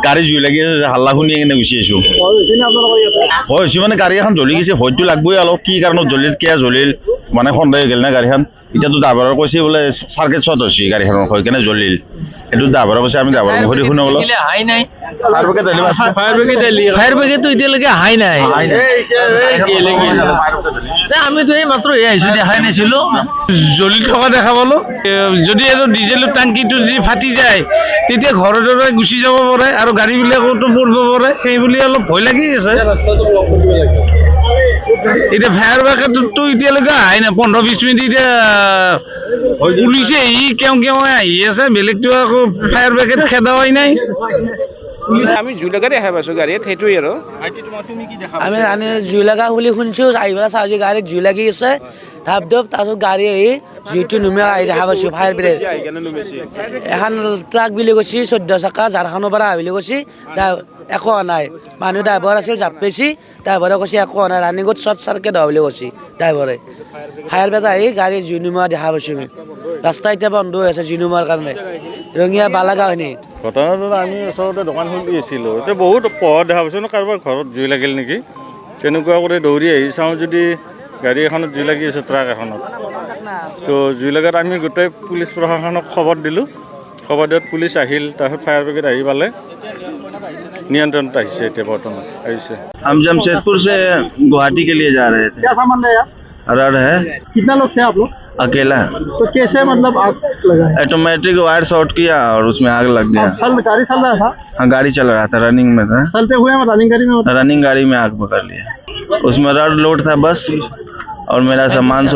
গাড়ী জুই লাগি হাল্লা শুনি কিনে গুচি আহিছোঁ। হৈছে মানে গাড়ী এখন জ্বলি গৈছে, হয়তো লাগবই অলপ, কি কাৰণত জ্বলিল কিয় জ্বলিল মানে সন্দেহ হৈ গ'ল না গাড়ীখন। এতিয়াতো ড্ৰাইভাৰে কৈছে বোলে চাৰ্কিট শ্বৰ্ট হৈছে গাড়ীখনৰ, হৈ কেনে জ্বলিল। সেইটো ড্ৰাইভাৰে কৈছে, আমি ড্ৰাইভাৰৰ মুখেদি শুনো বোলো। ফায়াৰ ব্ৰিগেডটো এতিয়ালৈকে অহাই নাই। আমিতো এই মাত্ৰ আহিছো, দেখাই নাছিলো। জ্বলি থকা দেখা পালো। যদি আৰু ডিজেলৰ টাংকিটো যদি ফাটি যায় তেতিয়া ঘৰৰ দৰে গুচি যাব পাৰে আৰু গাড়ীবিলাকতো পৰিব পাৰে, সেই বুলি অলপ ভয় লাগি আছে। এতিয়া ফায়াৰ ব্ৰিগেডটো এতিয়ালৈকে অহাই নাই, 15-20 মিনিট এতিয়া পুলিচে আহি কেও আহি আছে, বেলেগটো আকৌ ফায়াৰ ব্ৰিগেড খেদাৱাই নাই। আমি জুই লগা দেখা পাইছোঁ গাড়ীত, সেইটোৱে আৰু আমি জুই লগা বুলি শুনিছোঁ, আহি পেলাই চাওঁ যে গাড়ীত জুই লাগি আছে, ধাপ ধপ, তাৰপিছত গাড়ী আহি জুইটো নুমি আহি দেখা পাইছোঁ। ফায়াৰ ব্ৰিগেড এখন ট্ৰাক বুলি কৈছে, 14 চকা ঝাৰখণ্ডৰ পৰা বুলি কৈছে, একো হোৱা নাই। মানুহ ড্ৰাইভাৰ আছিল, জাপ পাইছে, ড্ৰাইভাৰে কৈছে একো হোৱা নাই, ৰানিঙত শ্বৰ্ট চাৰ্কিট হোৱা বুলি কৈছে ড্ৰাইভাৰে। ফায়াৰ ব্ৰিগেড আহি গাড়ী জুই নুমোৱা দেখা পাইছোঁ আমি। ৰাস্তা এতিয়া বন্ধ হৈ আছে জুই নুমোৱাৰ কাৰণে, ৰঙিয়া বালাগাঁওখিনি। ঘটনাটো আমি ওচৰতে দোকান খুলি আছিলোঁ, এতিয়া বহুত পোহৰ দেখা পাইছোঁ ন, কাৰোবাৰ ঘৰত জুই লাগিল নেকি, তেনেকুৱা কৰি দৌৰি আহি চাওঁ যদি গাড়ী এখনত জুই লাগি আছে, ট্ৰাক এখনত। তো জুই লগাত আমি গোটেই পুলিচ প্ৰশাসনক খবৰ দিলোঁ, খবৰ দিয়াত পুলিচ আহিল, তাৰপিছত ফায়াৰ ব্ৰিগেড আহি পালে, नियंत्रण हम जमशेदपुर से गुवाहाटी के लिए जा रहे थे। क्या सामान है यार? रड है। कितना लोग थे आप लोग? अकेला। तो कैसे मतलब आग लगा? ऑटोमेटिक वायर शॉर्ट किया और उसमें आग लग गया। गाड़ी चल रहा था? हाँ, गाड़ी चल रहा था, रनिंग में था। चलते हुए रनिंग गाड़ी में? रनिंग गाड़ी में आग पकड़ लिया। उसमें रड लोड था बस, और मेरा सामान